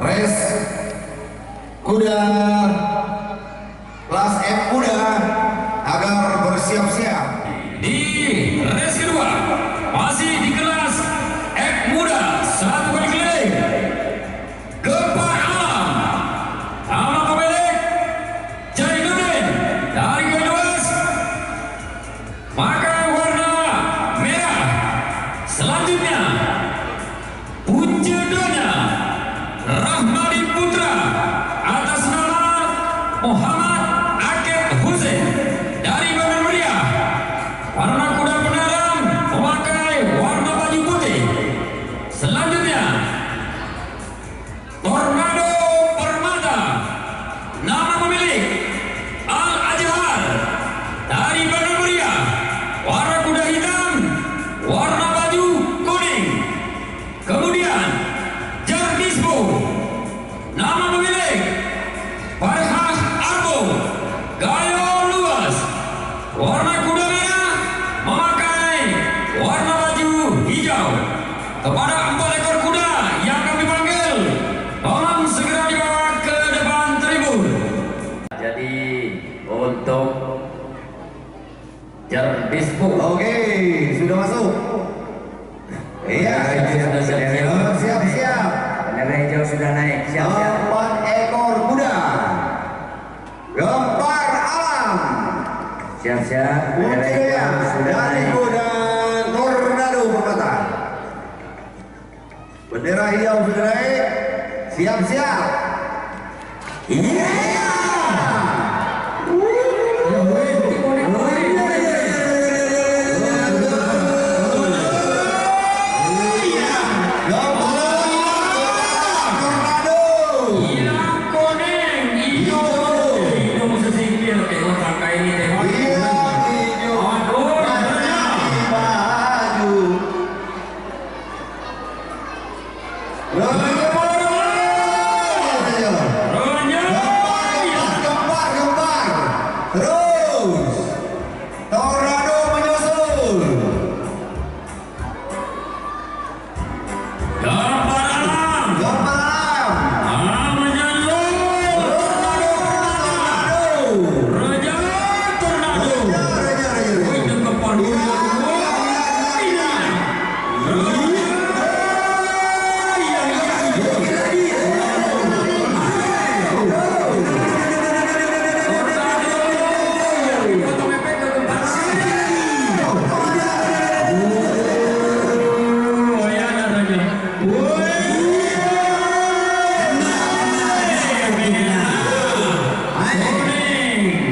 Res kuda kelas F kuda agar bersiap-siap. Di race kedua masih di kelas F muda, satu kali keliling Gempar Alam, nama pemilik Jainuddin dari Banyumas, pakai warna merah. Selanjutnya Puncedonya Rahmadi Putra atas nama Muhammad Akib Hussein dari Bandar Meriah. Warna kuda penaram memakai warna baju putih. Selanjutnya Tornado Permata, nama pemilik Al Ajhar dari Bandar Meriah. Warna kuda hitam, warna baju kuning. Kemudian Jardisbo, nama pemilik Farhah Arbo, Gayo Luas. Warna kuda merah memakai warna baju hijau. Kepada 4 ekor kuda yang kami panggil, tolong segera dibawa ke depan tribun. Jadi untuk Jardisbo, Oke, sudah masuk. Iya, sudah siap-siap. siap-siap. Bendera hijau sudah naik, siap-siap. 4 ekor kuda Gempar Alam, Siap-siap. Bendera hijau sudah naik. Jardisbo dan Tornado Permata. Bendera hijau sudah naik. Siap-siap. Iya. Yang kuning, hijau, hijau sesingkir tengok tangka ini tengok. Aduh, Baju.